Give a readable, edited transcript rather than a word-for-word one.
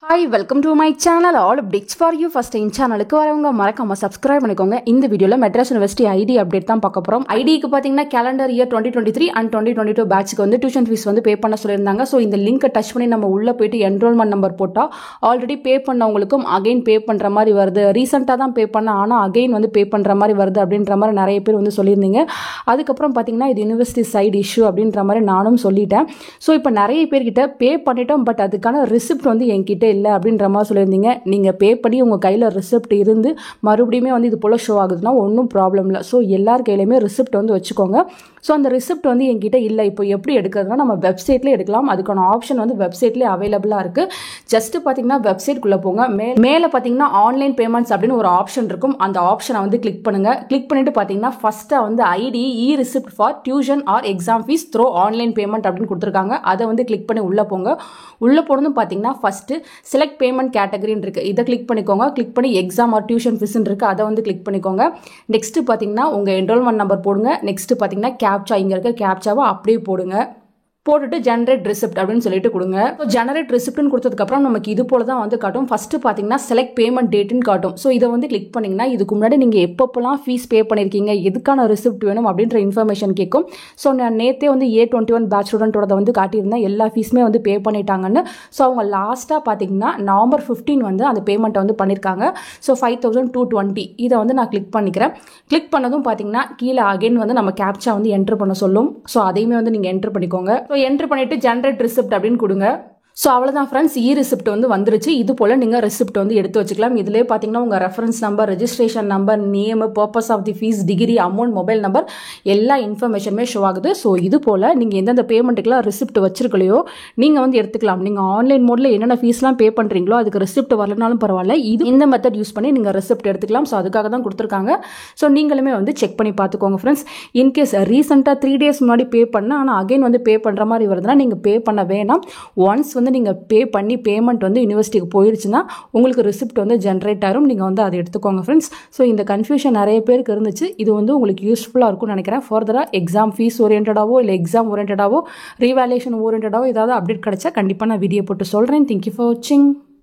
Hi, welcome to my channel. All updates for you. First in channel க்கு வரவங்க மறக்காம subscribe பண்ணிக்கோங்க. இந்த வீடியோல மெட்ராஸ் யுனிவர்சிட்டி ஐடி அப்டேட் தான் பார்க்க போறோம். ஐடிக்கு பாத்தீங்கன்னா calendar year 2023 and 2022 பேட்ச்க்கு வந்து டியூஷன் ஃபீஸ் வந்து பே பண்ண சொல்லிருந்தாங்க. சோ இந்த லிங்கை டச் பண்ணி நம்ம உள்ள போய்ட்டு என்ரோல்மென்ட் நம்பர் போட்டா ஆல்ரெடி பே பண்ணவங்களுக்கும் அகைன் பே பண்ற மாதிரி வருது. ரீசன்ட்டா தான் பே பண்ண ஆனா அகைன் வந்து பே பண்ற மாதிரி வருது அப்படின்ற மாதிரி நிறைய பேர் வந்து சொல்லியிருந்தீங்க. அதுக்கப்புறம் பாத்தீங்கன்னா இது யூனிவர்சிட்டி சைடு இஷ்யூ அப்படின்ற மாதிரி நானும் சொல்லிட்டேன். சோ இப்போ நிறைய பேர்கிட்ட பே பண்ணிட்டோம் பட் அதுக்கான ரிசிப்ட் வந்து என்கிட்ட இல்லை அப்படின்ற மாதிரி சொல்லியிருந்தீங்க. நீங்கள் பே பண்ணி உங்கள் கையில் ரிசிப்ட் இருந்து மறுபடியுமே வந்து இது போல் ஷோ ஆகுதுன்னா ஒன்றும் ப்ராப்ளம் இல்லை. ஸோ எல்லார் கையிலையுமே ரிசிப்ட் வந்து வச்சுக்கோங்க. ஸோ அந்த ரிசிப்ட் வந்து என்கிட்ட இல்லை. இப்போ எப்படி எடுக்கிறதுனா நம்ம வெப்சைட்லேயே எடுக்கலாம். அதுக்கான ஆப்ஷன் வந்து வெப்சைட்லேயே அவைலபிளாக இருக்குது. ஜஸ்ட்டு பார்த்தீங்கன்னா வெப்சைட்குள்ளே போங்க. மேலே பார்த்தீங்கன்னா ஆன்லைன் பேமெண்ட்ஸ் அப்படின்னு ஒரு ஆப்ஷன் இருக்கும். அந்த ஆப்ஷனை வந்து கிளிக் பண்ணுங்கள். கிளிக் பண்ணிட்டு பார்த்தீங்கன்னா ஃபஸ்ட்டாக வந்து ID e receipt for tuition or exam fees through online payment அப்படின்னு கொடுத்துருக்காங்க. அதை வந்து கிளிக் பண்ணி உள்ளே போங்க. உள்ளே போனதும் பார்த்தீங்கன்னா ஃபஸ்ட்டு செலக்ட் பேமெண்ட் கேட்டகரின்னு இருக்குது. இதை கிளிக் பண்ணிக்கோங்க. கிளிக் பண்ணி எக்ஸாம் ஆர் டியூஷன் ஃபீஸ்ன்னு இருக்குது. அதை வந்து கிளிக் பண்ணிக்கோங்க. நெக்ஸ்ட்டு பார்த்தீங்கன்னா உங்கள் என்ரோல்மெண்ட் நம்பர் போடுங்க. நெக்ஸ்ட்டு பார்த்தீங்கன்னா கேப்சா இங்கே இருக்க கேப்சாவை அப்படியே போடுங்க. போட்டுட்டு ஜெனரேட் ரிசிப்ட் அப்படின்னு சொல்லிட்டு கொடுங்க. ஸோ ஜெனரேட் ரிசிப்ட்னு கொடுத்ததுக்கப்புறம் நமக்கு இது போல தான் வந்து காட்டும். ஃபஸ்ட்டு பார்த்தீங்கன்னா செலக்ட் பேமெண்ட் டேட்டுன்னு காட்டும். ஸோ இதை வந்து கிளிக் பண்ணிங்கன்னா இதுக்கு முன்னாடி நீங்கள் எப்பப்போலாம் ஃபீஸ் பே பண்ணியிருக்கீங்க, எதுக்கான ரிசிப்ட் வேணும் அப்படின்ற இன்ஃபர்மேஷன் கேட்கும். ஸோ நான் நேற்றே வந்து A21 பேட்ச் ஸ்டூடெண்ட்டோட வந்து காட்டியிருந்தேன். எல்லா ஃபீஸுமே வந்து பே பண்ணிட்டாங்கன்னு. ஸோ அவங்க லாஸ்ட்டாக பார்த்தீங்கன்னா November 15 வந்து அந்த பேமெண்ட்டை வந்து பண்ணியிருக்காங்க. ஸோ 5220 இதை வந்து நான் கிளிக் பண்ணிக்கிறேன். கிளிக் பண்ணதும் பார்த்தீங்கன்னா கீழே அகைன் வந்து நம்ம கேப்சா வந்து என்ட்ரு பண்ண சொல்லும். ஸோ அதையுமே வந்து நீங்கள் என்ட்ரு பண்ணிக்கோங்க. என்ட்ரு பண்ணிட்டு ஜெனரேட் ரிசிப்ட் அப்படின்னு கொடுங்க. ஸோ அவ்வளோதான் ஃப்ரெண்ட்ஸ், இ ரிசிப்ட் வந்து வந்துருச்சு. இது போல் நீங்கள் ரிசிப்ட் வந்து எடுத்து வச்சுக்கலாம். இதிலே பார்த்தீங்கன்னா உங்கள் reference number, registration number, name, purpose of the fees, degree, amount, mobile number எல்லா இன்ஃபர்மேஷனுமே ஷோ ஆகுது. ஸோ இது போல் நீங்கள் எந்தெந்த பேமெண்ட்டுக்கெல்லாம் ரிசிப்ட் வச்சிருக்கலையோ நீங்கள் வந்து எடுத்துக்கலாம். நீங்கள் ஆன்லைன் மோடில் என்னென்ன ஃபீஸ்லாம் பே பண்ணுறீங்களோ அதுக்கு ரிசிப்ட் வரலனாலும் பரவாயில்ல, இது இந்த மெத்தட் யூஸ் பண்ணி நீங்கள் ரிசிப்ட் எடுத்துக்கலாம். ஸோ அதுக்காக தான் கொடுத்துருக்காங்க. ஸோ நீங்களுமே வந்து செக் பண்ணி பார்த்துக்கோங்க ஃப்ரெண்ட்ஸ். இன்கேஸ் ரீசெண்டாக 3 days முன்னாடி பே பண்ண ஆனால் அகைன் வந்து பே பண்ணுற மாதிரி வருதுன்னா நீங்கள் பே பண்ண வேணாம். ஒன்ஸ் வந்து நீங்கள் பே பண்ணி பேமெண்ட் வந்து யூனிவர்சிட்டிக்கு போயிடுச்சுன்னா உங்களுக்கு ரிசிப்ட் வந்து ஜென்ரேட் ஆகும். நீங்கள் வந்து அதை எடுத்துக்கோங்க ஃப்ரெண்ட்ஸ். ஸோ இந்த கன்ஃபியூஷன் நிறைய பேருக்கு இருந்துச்சு. இது வந்து உங்களுக்கு யூஸ்ஃபுல்லாக இருக்கும்னு நினைக்கிறேன். ஃபர்தராக எக்ஸாம் ஃபீஸ் ஓரியன்டாவோ இல்லை எக்ஸாம் ஓரியன்டாவோ ரீவேல்யூஷன் ஓரியன்டாவோ ஏதாவது அப்டேட் கிடைச்சா கண்டிப்பாக நான் வீடியோ போட்டு சொல்கிறேன். தேங்க்யூ ஃபார் வாட்சிங்.